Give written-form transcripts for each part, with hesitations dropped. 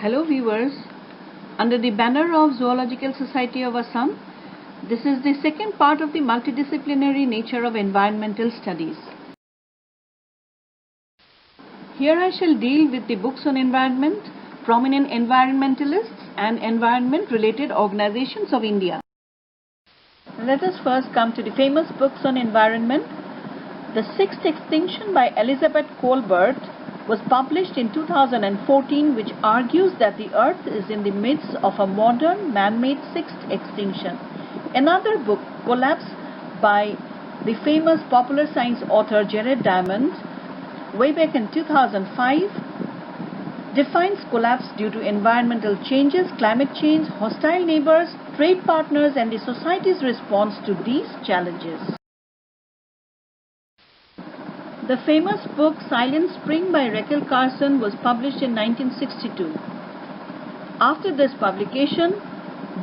Hello viewers, under the banner of Zoological Society of Assam, this is the second part of the multidisciplinary nature of environmental studies. Here I shall deal with the books on environment, prominent environmentalists and environment-related organizations of India. Let us first come to the famous books on environment. The Sixth Extinction by Elizabeth Colbert was published in 2014, which argues that the Earth is in the midst of a modern man-made sixth extinction. Another book, Collapse, by the famous popular science author Jared Diamond, way back in 2005, defines collapse due to environmental changes, climate change, hostile neighbors, trade partners, and the society's response to these challenges. The famous book Silent Spring by Rachel Carson was published in 1962. After this publication,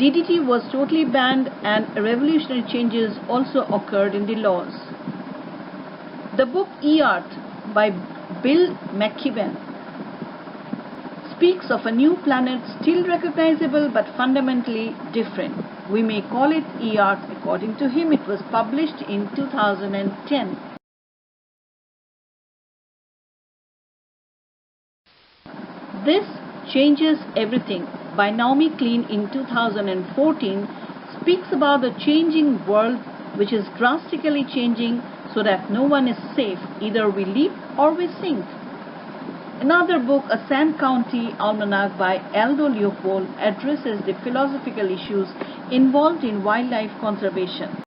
DDT was totally banned and revolutionary changes also occurred in the laws. The book E-Art by Bill McKibben speaks of a new planet still recognizable but fundamentally different. We may call it E-Art. According to him, it was published in 2010. This Changes Everything by Naomi Klein in 2014 speaks about the changing world which is drastically changing so that no one is safe. Either we leap or we sink. Another book, Assam County Almanac by Aldo Leopold, addresses the philosophical issues involved in wildlife conservation.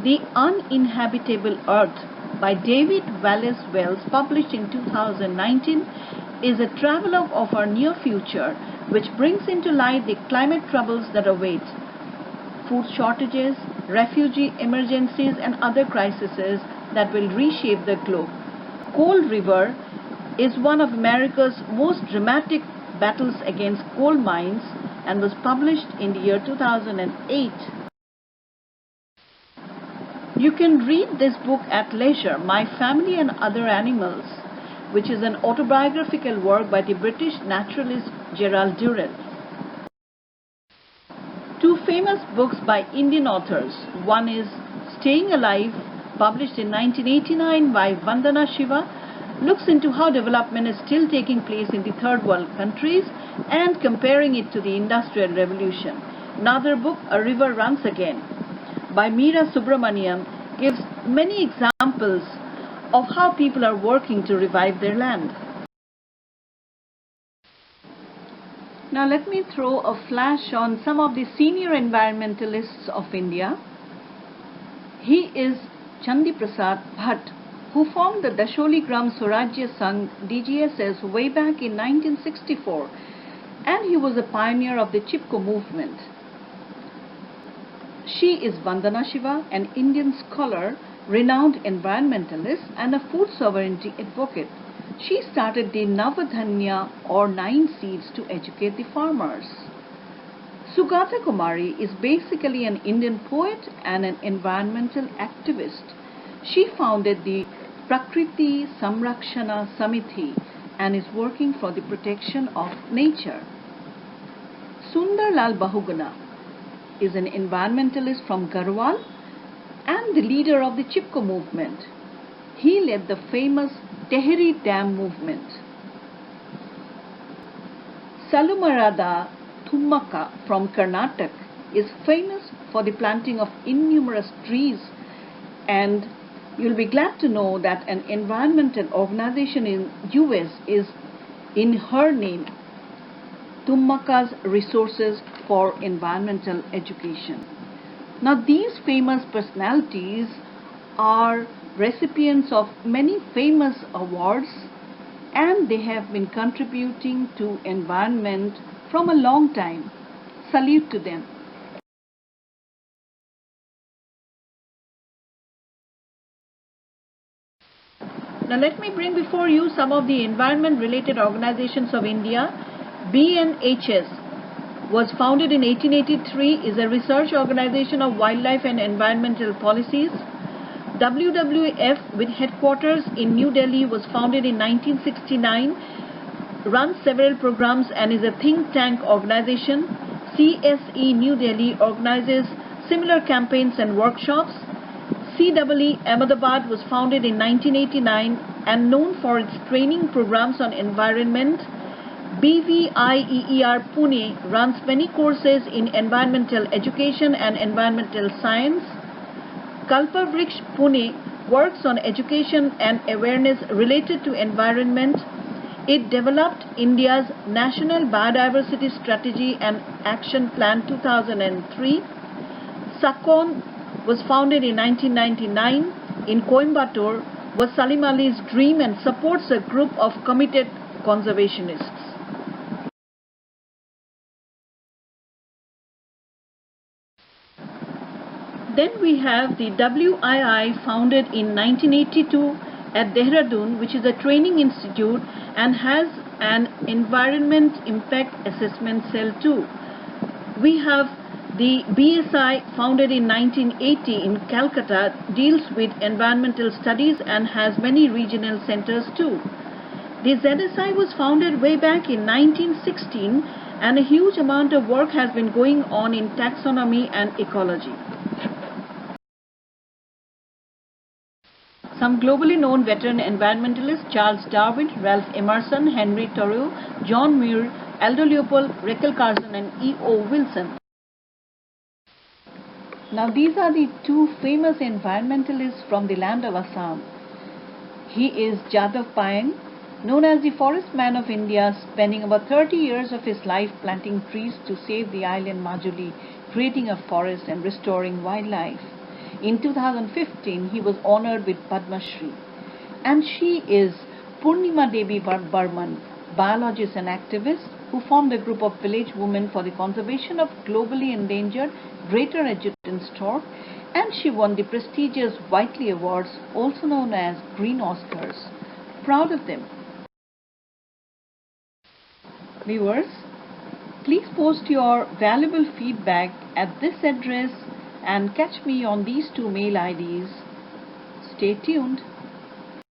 The Uninhabitable Earth by David Wallace Wells, published in 2019, is a travelogue of our near future which brings into light the climate troubles that await, food shortages, refugee emergencies, and other crises that will reshape the globe. Coal River is one of America's most dramatic battles against coal mines and was published in the year 2008. You can read this book at leisure, My Family and Other Animals, which is an autobiographical work by the British naturalist Gerald Durrell. Two famous books by Indian authors. One is Staying Alive, published in 1989 by Vandana Shiva, looks into how development is still taking place in the third world countries and comparing it to the Industrial Revolution. Another book, A River Runs Again, by Meera Subramaniam, gives many examples of how people are working to revive their land. Now let me throw a flash on some of the senior environmentalists of India. He is Chandi Prasad Bhatt, who formed the Dasholigram Swarajya Sangh DGSS way back in 1964, and he was a pioneer of the Chipko movement. She is Vandana Shiva, an Indian scholar, renowned environmentalist, and a food sovereignty advocate. She started the Navadhanya or 9 seeds to educate the farmers. Sugata Kumari is basically an Indian poet and an environmental activist. She founded the Prakriti Samrakshana Samiti and is working for the protection of nature. Sundar Lal Bahuguna is an environmentalist from Garhwal and the leader of the Chipko movement. He led the famous Tehri Dam movement. Salumarada Thummaka from Karnataka is famous for the planting of innumerous trees, and you'll be glad to know that an environmental organization in US is in her name, Thummaka's Resources for Environmental Education. Now these famous personalities are recipients of many famous awards, and they have been contributing to environment from a long time. Salute to them. Now let me bring before you some of the environment-related organizations of India. BNHS was founded in 1883, is a research organization of wildlife and environmental policies. WWF, with headquarters in New Delhi, was founded in 1969 runs several programs and is a think tank organization. CSE New Delhi organizes similar campaigns and workshops. CEE Ahmedabad was founded in 1989 and known for its training programs on environment. BVIEER Pune runs many courses in environmental education and environmental science. Kalpavriksha Pune works on education and awareness related to environment. It developed India's National Biodiversity Strategy and Action Plan 2003. SACON was founded in 1999 in Coimbatore, was Salim Ali's dream and supports a group of committed conservationists. Then we have the WII, founded in 1982 at Dehradun, which is a training institute and has an environment impact assessment cell too. We have the BSI, founded in 1980 in Calcutta, deals with environmental studies and has many regional centers too. The ZSI was founded way back in 1916 and a huge amount of work has been going on in taxonomy and ecology. Some globally known veteran environmentalists: Charles Darwin, Ralph Emerson, Henry Thoreau, John Muir, Aldo Leopold, Rachel Carson and E.O. Wilson. Now these are the two famous environmentalists from the land of Assam. He is Jadav Payeng, known as the Forest Man of India, spending about 30 years of his life planting trees to save the island Majuli, creating a forest and restoring wildlife. In 2015, he was honored with Padma Shri. And she is Purnima Devi Burman, biologist and activist who formed a group of village women for the conservation of globally endangered greater Adjutant stork, and she won the prestigious Whiteley Awards, also known as Green Oscars. Proud of them. Viewers, please post your valuable feedback at this address and catch me on these two mail IDs. Stay tuned.